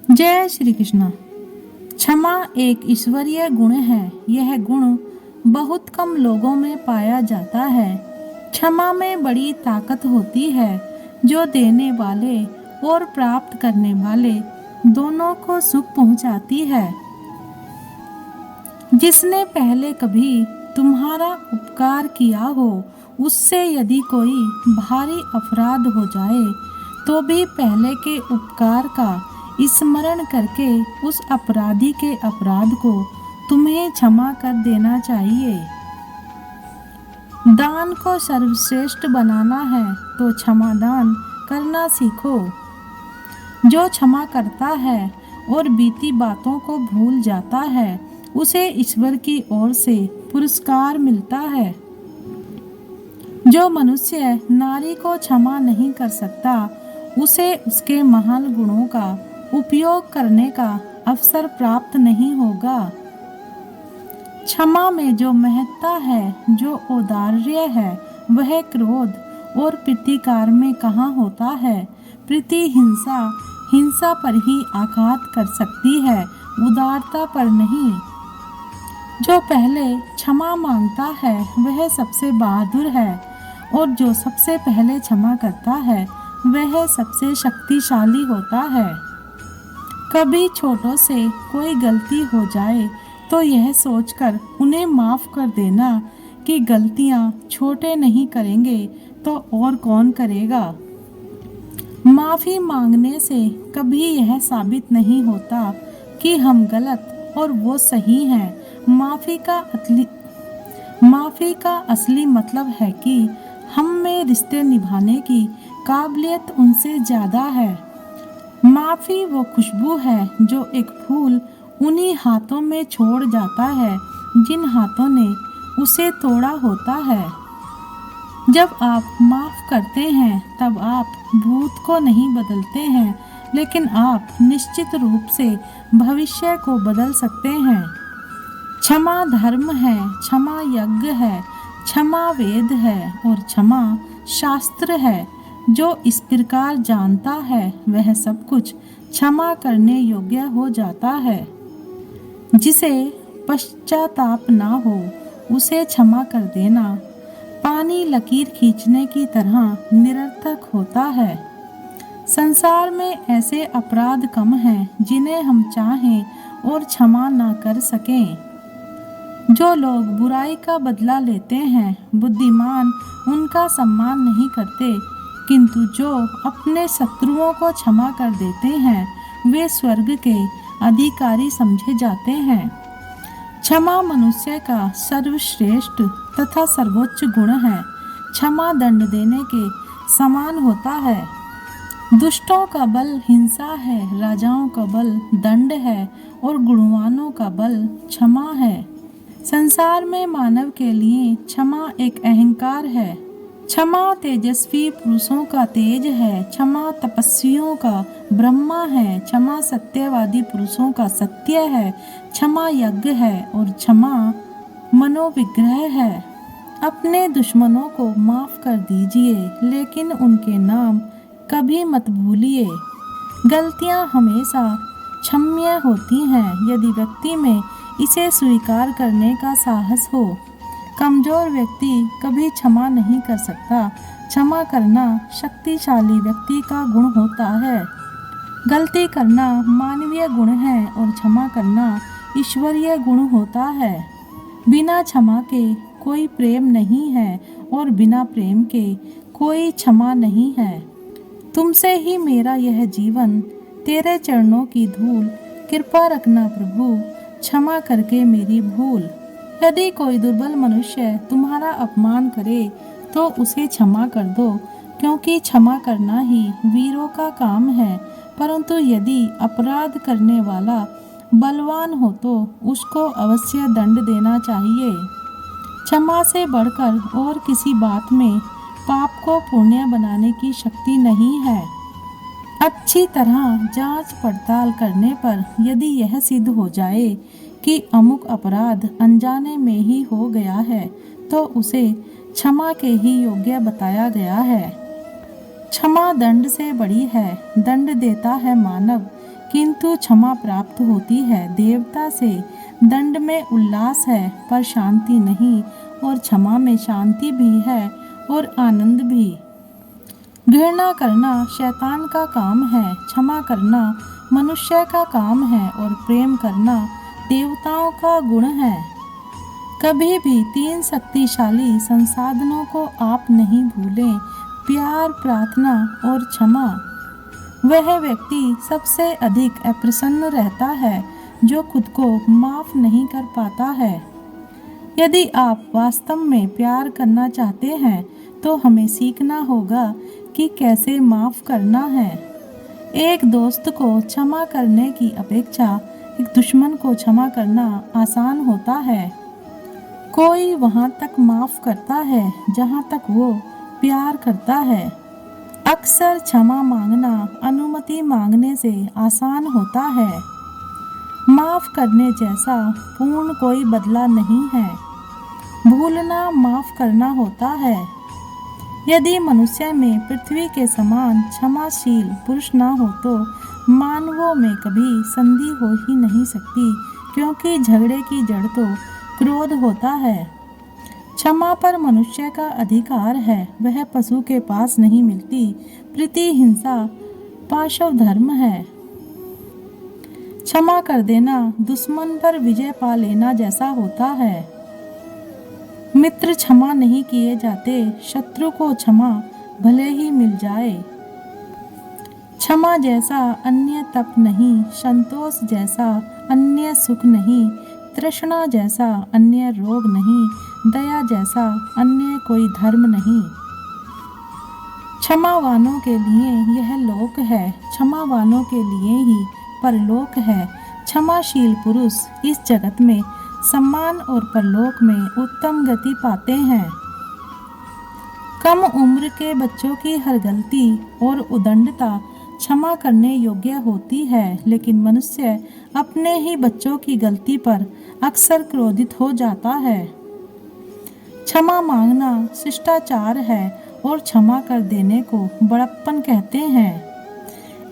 जय श्री कृष्ण। क्षमा एक ईश्वरीय गुण है। यह गुण बहुत कम लोगों में पाया जाता है। क्षमा में बड़ी ताकत होती है जो देने वाले और प्राप्त करने वाले दोनों को सुख पहुंचाती है। जिसने पहले कभी तुम्हारा उपकार किया हो, उससे यदि कोई भारी अपराध हो जाए तो भी पहले के उपकार का स्मरण करके उस अपराधी के अपराध को तुम्हें क्षमा कर देना चाहिए। दान को सर्वश्रेष्ठ बनाना है तो क्षमा दान करना सीखो। जो क्षमा करता है और बीती बातों को भूल जाता है, उसे ईश्वर की ओर से पुरस्कार मिलता है। जो मनुष्य नारी को क्षमा नहीं कर सकता, उसे उसके महान गुणों का उपयोग करने का अवसर प्राप्त नहीं होगा। क्षमा में जो महत्ता है, जो औदार्य है, वह क्रोध और प्रतिकार में कहाँ होता है। प्रीति हिंसा पर ही आघात कर सकती है, उदारता पर नहीं। जो पहले क्षमा मांगता है वह सबसे बहादुर है, और जो सबसे पहले क्षमा करता है वह सबसे शक्तिशाली होता है। कभी छोटों से कोई गलती हो जाए तो यह सोचकर उन्हें माफ़ कर देना कि गलतियां छोटे नहीं करेंगे तो और कौन करेगा। माफ़ी मांगने से कभी यह साबित नहीं होता कि हम गलत और वो सही हैं। माफ़ी का असली मतलब है कि हम में रिश्ते निभाने की काबिलियत उनसे ज़्यादा है। माफ़ी वो खुशबू है जो एक फूल उन्हीं हाथों में छोड़ जाता है जिन हाथों ने उसे तोड़ा होता है। जब आप माफ़ करते हैं तब आप भूत को नहीं बदलते हैं, लेकिन आप निश्चित रूप से भविष्य को बदल सकते हैं। क्षमा धर्म है, क्षमा यज्ञ है, क्षमा वेद है और क्षमा शास्त्र है। जो इस प्रकार जानता है वह सब कुछ क्षमा करने योग्य हो जाता है। जिसे पश्चाताप ना हो उसे क्षमा कर देना पानी लकीर खींचने की तरह निरर्थक होता है। संसार में ऐसे अपराध कम हैं जिन्हें हम चाहें और क्षमा ना कर सकें। जो लोग बुराई का बदला लेते हैं, बुद्धिमान उनका सम्मान नहीं करते, किंतु जो अपने शत्रुओं को क्षमा कर देते हैं वे स्वर्ग के अधिकारी समझे जाते हैं। क्षमा मनुष्य का सर्वश्रेष्ठ तथा सर्वोच्च गुण है। क्षमा दंड देने के समान होता है। दुष्टों का बल हिंसा है, राजाओं का बल दंड है और गुणवानों का बल क्षमा है। संसार में मानव के लिए क्षमा एक अहंकार है। क्षमा तेजस्वी पुरुषों का तेज है, क्षमा तपस्वियों का ब्रह्मा है, क्षमा सत्यवादी पुरुषों का सत्य है, क्षमा यज्ञ है और क्षमा मनोविग्रह है। अपने दुश्मनों को माफ कर दीजिए, लेकिन उनके नाम कभी मत भूलिए। गलतियां हमेशा क्षम्य होती हैं यदि व्यक्ति में इसे स्वीकार करने का साहस हो। कमजोर व्यक्ति कभी क्षमा नहीं कर सकता। क्षमा करना शक्तिशाली व्यक्ति का गुण होता है। गलती करना मानवीय गुण है और क्षमा करना ईश्वरीय गुण होता है। बिना क्षमा के कोई प्रेम नहीं है और बिना प्रेम के कोई क्षमा नहीं है। तुमसे ही मेरा यह जीवन, तेरे चरणों की धूल, कृपा रखना प्रभु, क्षमा करके मेरी भूल। यदि कोई दुर्बल मनुष्य तुम्हारा अपमान करे तो उसे क्षमा कर दो, क्योंकि क्षमा करना ही वीरों का काम है। परंतु यदि अपराध करने वाला बलवान हो तो उसको अवश्य दंड देना चाहिए। क्षमा से बढ़कर और किसी बात में पाप को पुण्य बनाने की शक्ति नहीं है। अच्छी तरह जांच पड़ताल करने पर यदि यह सिद्ध हो जाए कि अमुक अपराध अनजाने में ही हो गया है तो उसे क्षमा के ही योग्य बताया गया है। क्षमा दंड से बड़ी है। दंड देता है मानव, किंतु क्षमा प्राप्त होती है। देवता से दंड में उल्लास है पर शांति नहीं, और क्षमा में शांति भी है और आनंद भी। घृणा करना शैतान का काम है, क्षमा करना मनुष्य का काम है, और प्रेम करना देवताओं का गुण है। कभी भी 3 शक्तिशाली संसाधनों को आप नहीं भूलें, प्यार, प्रार्थना और क्षमा। वह व्यक्ति सबसे अधिक अप्रसन्न रहता है जो खुद को माफ नहीं कर पाता है। यदि आप वास्तव में प्यार करना चाहते हैं तो हमें सीखना होगा कि कैसे माफ करना है। एक दोस्त को क्षमा करने की अपेक्षा एक दुश्मन को क्षमा करना आसान होता है। कोई वहाँ तक माफ करता है जहाँ तक वो प्यार करता है। अक्सर क्षमा मांगना अनुमति मांगने से आसान होता है। माफ करने जैसा पूर्ण कोई बदला नहीं है। भूलना माफ करना होता है। यदि मनुष्य में पृथ्वी के समान क्षमाशील पुरुष न हो तो मानवों में कभी संधि हो ही नहीं सकती, क्योंकि झगड़े की जड़ तो क्रोध होता है। क्षमा पर मनुष्य का अधिकार है, वह पशु के पास नहीं मिलती। प्रतिहिंसा पाशव धर्म है। क्षमा कर देना दुश्मन पर विजय पा लेना जैसा होता है। मित्र क्षमा नहीं किए जाते, शत्रु को क्षमा भले ही मिल जाए। क्षमा जैसा अन्य तप नहीं, संतोष जैसा अन्य सुख नहीं, तृष्णा जैसा अन्य रोग नहीं, दया जैसा अन्य कोई धर्म नहीं। क्षमावानों के लिए यह लोक है, क्षमावानों के लिए ही परलोक है। क्षमाशील पुरुष इस जगत में सम्मान और परलोक में उत्तम गति पाते हैं। कम उम्र के बच्चों की हर गलती और उदंडता क्षमा करने योग्य होती है, लेकिन मनुष्य अपने ही बच्चों की गलती पर अक्सर क्रोधित हो जाता है। क्षमा मांगना शिष्टाचार है और क्षमा कर देने को बड़प्पन कहते हैं।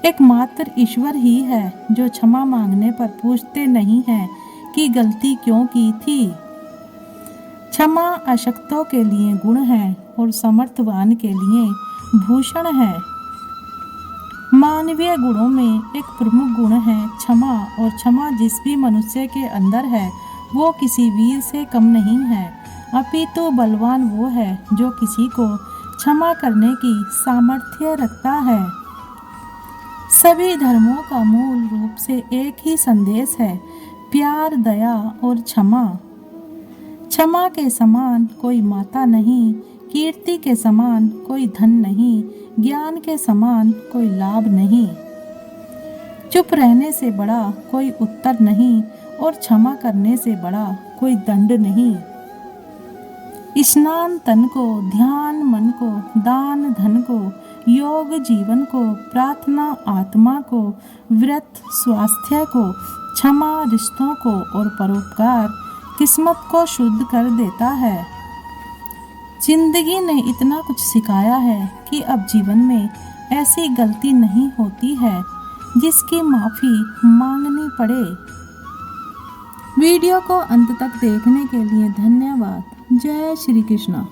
एकमात्र ईश्वर ही है जो क्षमा मांगने पर पूछते नहीं हैं कि गलती क्यों की थी। क्षमा अशक्तों के लिए गुण है और समर्थवान के लिए भूषण है। मानवीय गुणों में एक प्रमुख गुण है क्षमा, और क्षमा जिस भी मनुष्य के अंदर है वो किसी वीर से कम नहीं है, अपितु बलवान वो है जो किसी को क्षमा करने की सामर्थ्य रखता है। सभी धर्मों का मूल रूप से एक ही संदेश है, प्यार, दया और क्षमा। क्षमा के समान कोई माता नहीं, कीर्ति के समान कोई धन नहीं, ज्ञान के समान कोई लाभ नहीं। चुप रहने से बड़ा कोई उत्तर नहीं, और क्षमा करने से बड़ा कोई दंड नहीं। स्नान तन को, ध्यान मन को, दान धन को, योग जीवन को, प्रार्थना आत्मा को, व्रत स्वास्थ्य को, क्षमा रिश्तों को और परोपकार किस्मत को शुद्ध कर देता है। जिंदगी ने इतना कुछ सिखाया है कि अब जीवन में ऐसी गलती नहीं होती है जिसकी माफ़ी मांगनी पड़े। वीडियो को अंत तक देखने के लिए धन्यवाद। जय श्री कृष्ण।